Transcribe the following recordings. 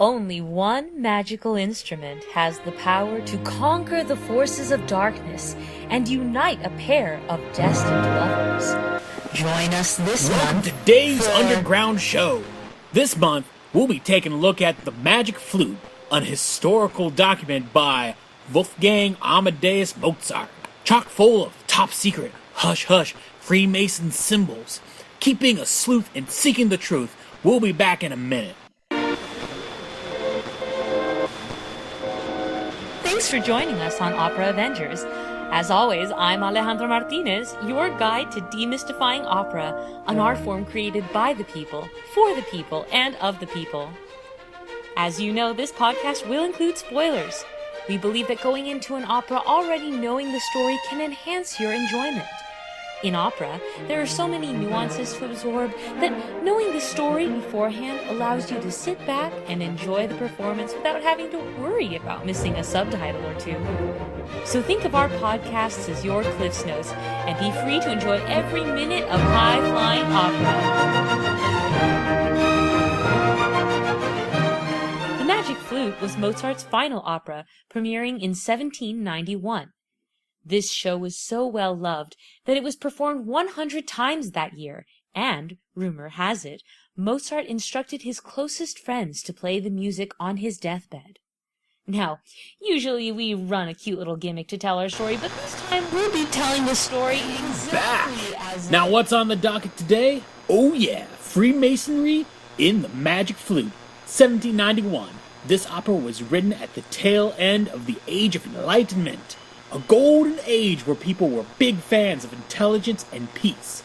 Only one magical instrument has the power to conquer the forces of darkness and unite a pair of destined lovers. Join us this month to Dave's Underground Show. This month, we'll be taking a look at the Magic Flute, an historical document by Wolfgang Amadeus Mozart, chock full of top-secret, hush-hush Freemason symbols. Keeping a sleuth and seeking the truth. We'll be back in a minute. Thanks for joining us on Opera Avengers. As always, I'm Alejandra Martinez, your guide to demystifying opera, an art form created by the people, for the people, and of the people. As you know, this podcast will include spoilers. We believe that going into an opera already knowing the story can enhance your enjoyment. In opera, there are so many nuances to absorb that knowing the story beforehand allows you to sit back and enjoy the performance without having to worry about missing a subtitle or two. So think of our podcasts as your Cliff's Notes and be free to enjoy every minute of high-flying opera. The Magic Flute was Mozart's final opera, premiering in 1791. This show was so well loved that it was performed 100 times that year, and, rumor has it, Mozart instructed his closest friends to play the music on his deathbed. Now, usually we run a cute little gimmick to tell our story, but this time we'll be telling the story exactly as... Now what's on the docket today? Oh yeah, Freemasonry in the Magic Flute, 1791. This opera was written at the tail end of the Age of Enlightenment. A golden age where people were big fans of intelligence and peace.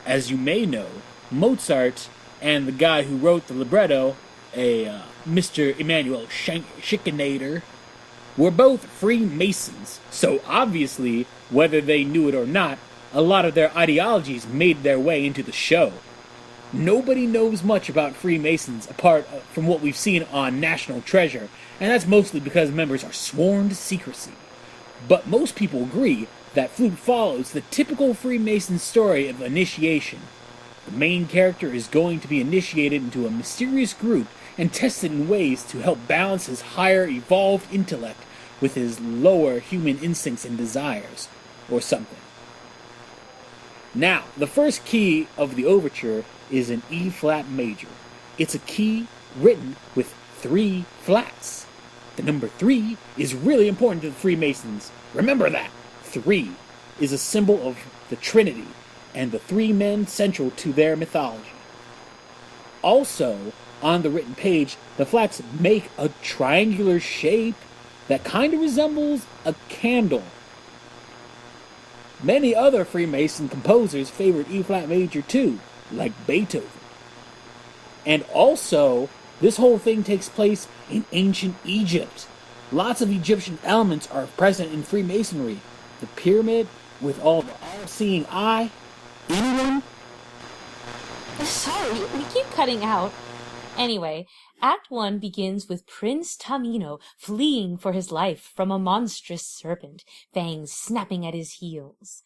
As you may know, Mozart and the guy who wrote the libretto, Mr. Emanuel Schikaneder, were both Freemasons, so obviously, whether they knew it or not, a lot of their ideologies made their way into the show. Nobody knows much about Freemasons apart from what we've seen on National Treasure, and that's mostly because members are sworn to secrecy. But most people agree that Flute follows the typical Freemason story of initiation. The main character is going to be initiated into a mysterious group and tested in ways to help balance his higher evolved intellect with his lower human instincts and desires, or something. Now, the first key of the overture is an E-flat major. It's a key written with 3 flats. The number 3 is really important to the Freemasons. Remember that. 3 is a symbol of the Trinity and the 3 men central to their mythology. Also, on the written page, the flats make a triangular shape that kind of resembles a candle. Many other Freemason composers favored E-flat major too, like Beethoven. And also, this whole thing takes place in ancient Egypt. Lots of Egyptian elements are present in Freemasonry. The pyramid with all the all-seeing eye. Anyone? Sorry, we keep cutting out. Anyway, Act 1 begins with Prince Tamino fleeing for his life from a monstrous serpent, fangs snapping at his heels.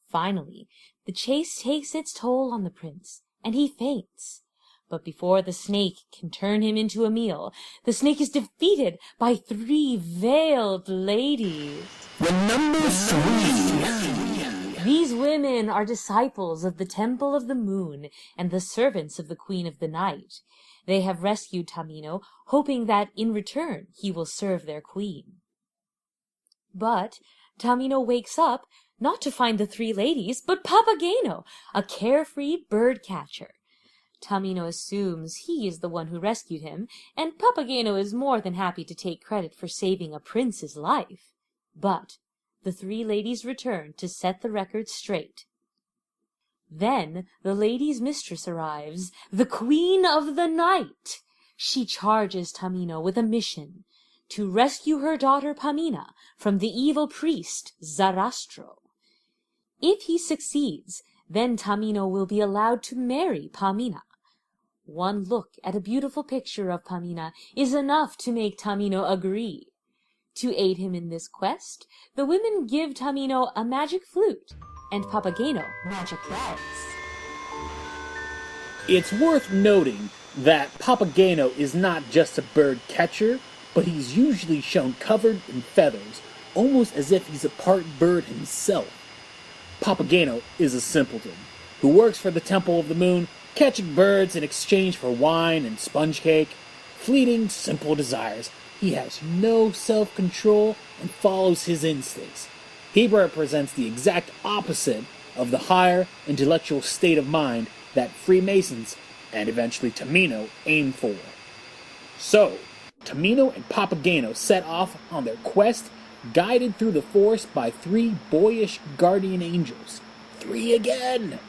Finally, the chase takes its toll on the prince, and he faints. But before the snake can turn him into a meal, the snake is defeated by 3 veiled ladies. The number 3. These women are disciples of the Temple of the Moon and the servants of the Queen of the Night. They have rescued Tamino, hoping that in return he will serve their queen. But Tamino wakes up not to find the 3 ladies, but Papageno, a carefree bird catcher. Tamino assumes he is the one who rescued him, and Papageno is more than happy to take credit for saving a prince's life. But the 3 ladies return to set the record straight. Then the lady's mistress arrives, the Queen of the Night. She charges Tamino with a mission, to rescue her daughter Pamina from the evil priest Zarastro. If he succeeds, then Tamino will be allowed to marry Pamina. One look at a beautiful picture of Pamina is enough to make Tamino agree. To aid him in this quest, the women give Tamino a magic flute, and Papageno magic bells. It's worth noting that Papageno is not just a bird catcher, but he's usually shown covered in feathers, almost as if he's a part bird himself. Papageno is a simpleton, who works for the Temple of the Moon, catching birds in exchange for wine and sponge cake. Fleeting, simple desires. He has no self-control and follows his instincts. He represents the exact opposite of the higher intellectual state of mind that Freemasons, and eventually Tamino, aim for. So, Tamino and Papageno set off on their quest, guided through the forest by 3 boyish guardian angels. 3 again!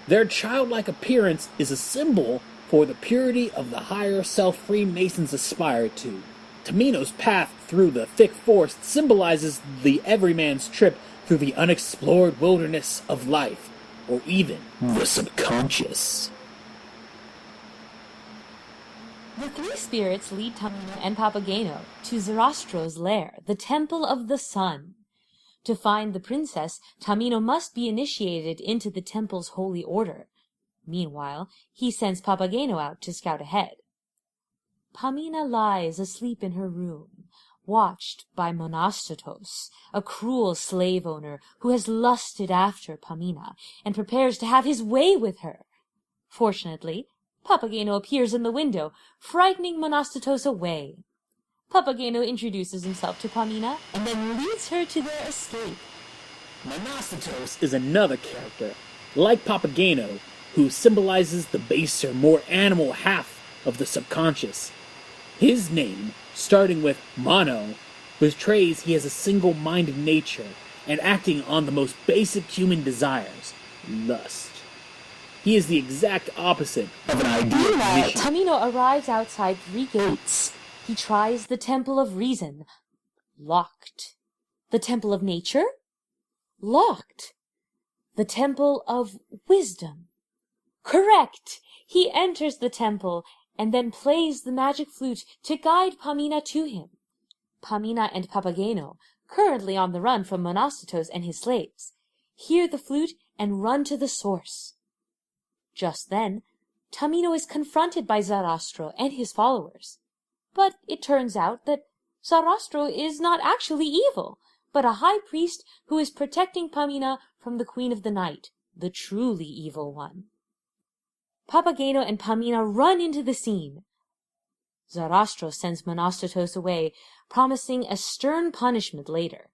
Their childlike appearance is a symbol for the purity of the higher self Freemasons aspire to. Tamino's path through the thick forest symbolizes the everyman's trip through the unexplored wilderness of life, or even the subconscious. The 3 spirits lead Tamino and Papageno to Zarastro's lair, the Temple of the Sun. To find the princess, Tamino must be initiated into the temple's holy order. Meanwhile, he sends Papageno out to scout ahead. Pamina lies asleep in her room, watched by Monostatos, a cruel slave owner who has lusted after Pamina and prepares to have his way with her. Fortunately, Papageno appears in the window, frightening Monostatos away. Papageno introduces himself to Pamina and then leads her to their escape. Monostatos is another character, like Papageno, who symbolizes the baser, more animal half of the subconscious. His name, starting with mono, betrays he has a single-minded nature and acting on the most basic human desires, lust. He is the exact opposite of an ideal Meanwhile, Tamino arrives outside 3 gates. He tries the Temple of Reason. Locked. The Temple of Nature? Locked. The Temple of Wisdom? Correct! He enters the temple and then plays the magic flute to guide Pamina to him. Pamina and Papageno, currently on the run from Monostatos and his slaves, hear the flute and run to the source. Just then, Tamino is confronted by Zarastro and his followers. But it turns out that Zarastro is not actually evil, but a high priest who is protecting Pamina from the Queen of the Night, the truly evil one. Papageno and Pamina run into the scene. Zarastro sends Monostatos away, promising a stern punishment later.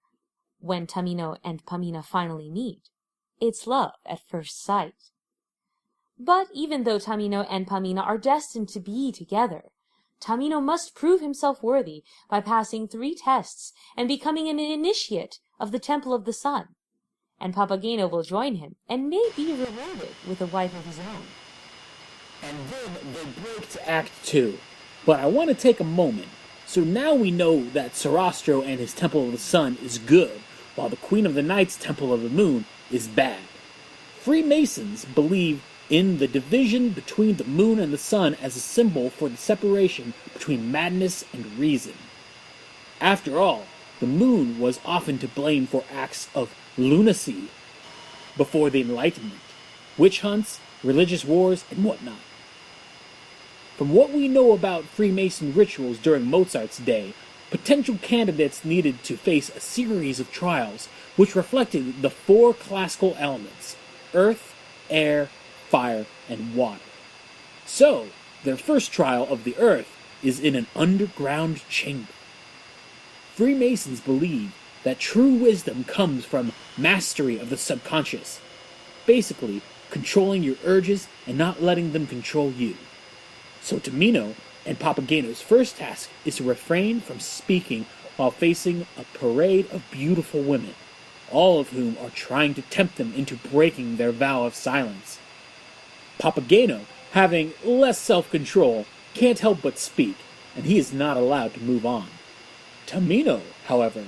When Tamino and Pamina finally meet, it's love at first sight. But even though Tamino and Pamina are destined to be together, Tamino must prove himself worthy by passing 3 tests and becoming an initiate of the Temple of the Sun. And Papageno will join him and may be rewarded with a wife of his own. And then they break to Act 2. But I want to take a moment. So now we know that Sarastro and his Temple of the Sun is good, while the Queen of the Night's Temple of the Moon is bad. Freemasons believe in the division between the moon and the sun as a symbol for the separation between madness and reason. After all, the moon was often to blame for acts of lunacy before the Enlightenment, witch hunts, religious wars, and whatnot. From what we know about Freemason rituals during Mozart's day, potential candidates needed to face a series of trials which reflected the 4 classical elements: earth, air, fire, and water. So, their first trial of the earth is in an underground chamber. Freemasons believe that true wisdom comes from mastery of the subconscious, basically controlling your urges and not letting them control you. So Tamino and Papageno's first task is to refrain from speaking while facing a parade of beautiful women, all of whom are trying to tempt them into breaking their vow of silence. Papageno, having less self-control, can't help but speak, and he is not allowed to move on. Tamino, however,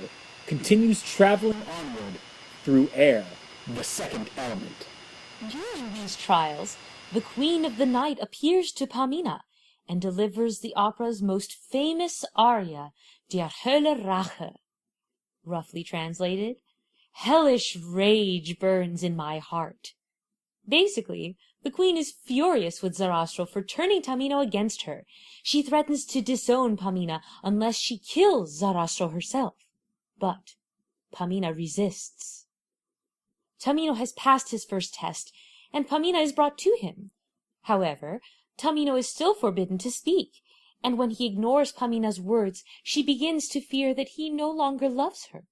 continues traveling onward through air, the second element. During these trials, the Queen of the Night appears to Pamina and delivers the opera's most famous aria, Der Hölle Rache. Roughly translated, hellish rage burns in my heart. Basically, The queen is furious with Zarastro for turning Tamino against her. She threatens to disown Pamina unless she kills Zarastro herself. But Pamina resists. Tamino has passed his first test, and Pamina is brought to him. However, Tamino is still forbidden to speak, and when he ignores Pamina's words, she begins to fear that he no longer loves her.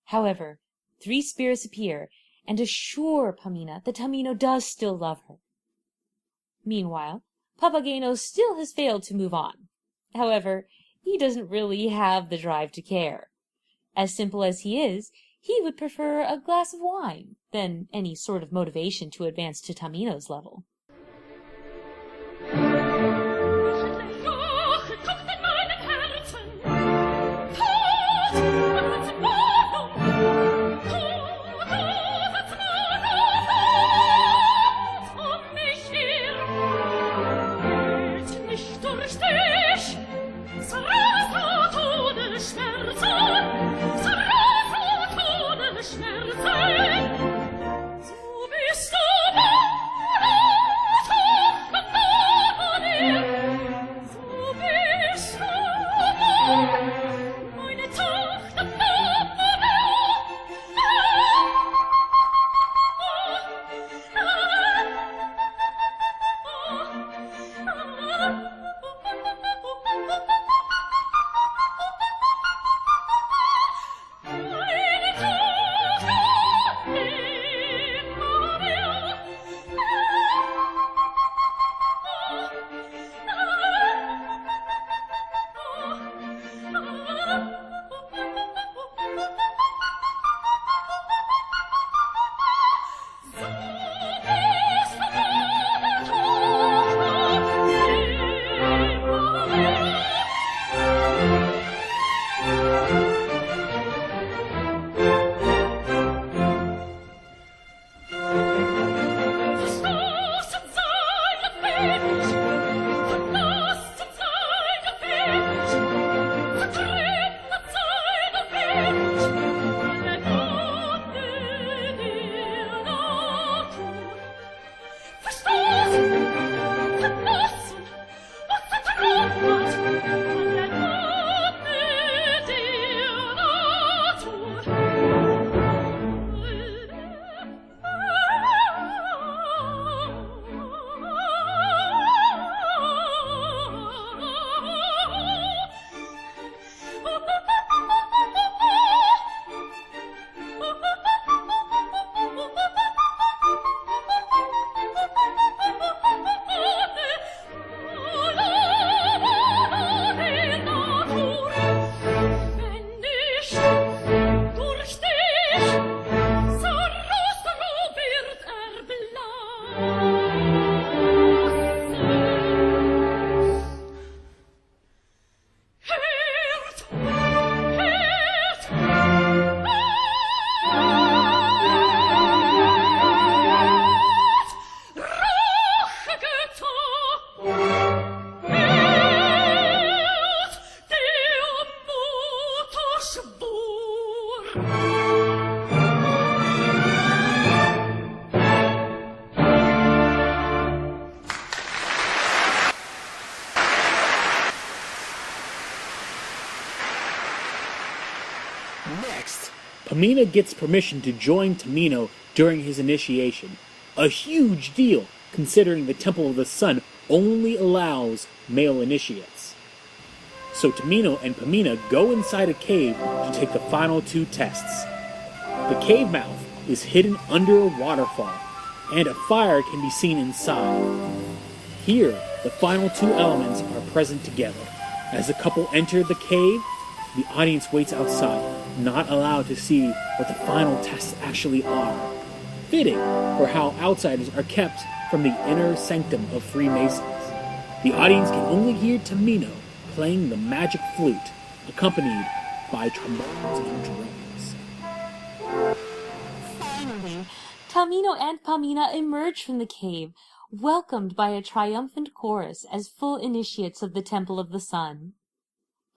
However, 3 spirits appear and assure Pamina that Tamino does still love her. Meanwhile, Papageno still has failed to move on. However, he doesn't really have the drive to care. As simple as he is, he would prefer a glass of wine than any sort of motivation to advance to Tamino's level. Next, Pamina gets permission to join Tamino during his initiation. A huge deal, considering the Temple of the Sun only allows male initiates. So Tamino and Pamina go inside a cave to take the final 2 tests. The cave mouth is hidden under a waterfall, and a fire can be seen inside. Here, the final 2 elements are present together. As the couple enter the cave, the audience waits outside, not allowed to see what the final tests actually are. Fitting for how outsiders are kept from the inner sanctum of Freemasons. The audience can only hear Tamino playing the magic flute, accompanied by trombones and drums. Finally, Tamino and Pamina emerge from the cave, welcomed by a triumphant chorus as full initiates of the Temple of the Sun.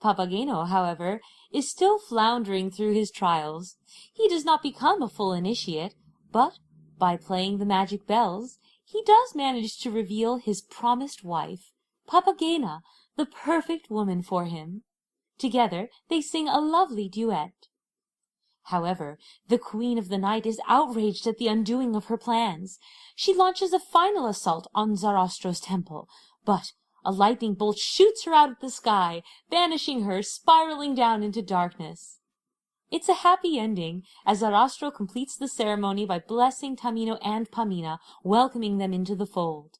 Papageno, however, is still floundering through his trials. He does not become a full initiate, but by playing the magic bells, he does manage to reveal his promised wife, Papagena, the perfect woman for him. Together they sing a lovely duet. However, the Queen of the Night is outraged at the undoing of her plans. She launches a final assault on Zarostro's temple, but a lightning bolt shoots her out of the sky, banishing her, spiraling down into darkness. It's a happy ending, as Zarostro completes the ceremony by blessing Tamino and Pamina, welcoming them into the fold.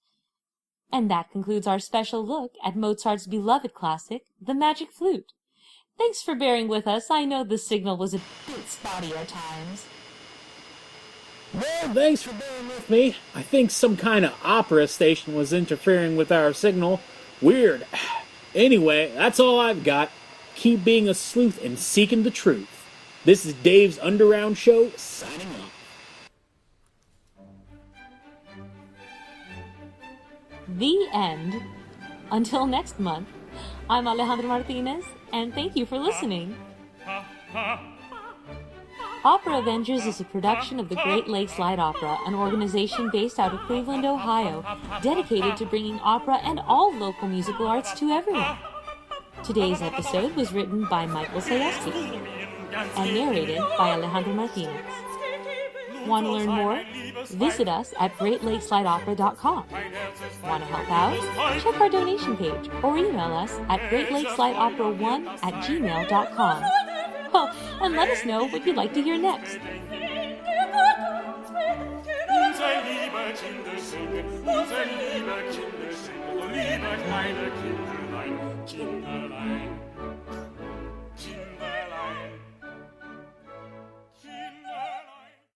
And that concludes our special look at Mozart's beloved classic, The Magic Flute. Thanks for bearing with us. I know the signal was a bit spotty at times. Well, thanks for bearing with me. I think some kind of opera station was interfering with our signal. Weird. Anyway, that's all I've got. Keep being a sleuth and seeking the truth. This is Dave's Underground Show, signing off. The end. Until next month, I'm Alejandra Martinez, and thank you for listening. Opera Avengers is a production of the Great Lakes Light Opera, an organization based out of Cleveland, Ohio, dedicated to bringing opera and all local musical arts to everyone. Today's episode was written by Michael Sayevsky and narrated by Alejandra Martinez. Want to learn more? Visit us at GreatLakesLightOpera.com. Want to help out? Check our donation page or email us at GreatLakesLightOpera1@gmail.com. Oh, and let us know what you'd like to hear next. Unser liebe Kinder singen, liebe kleine Kinderlein,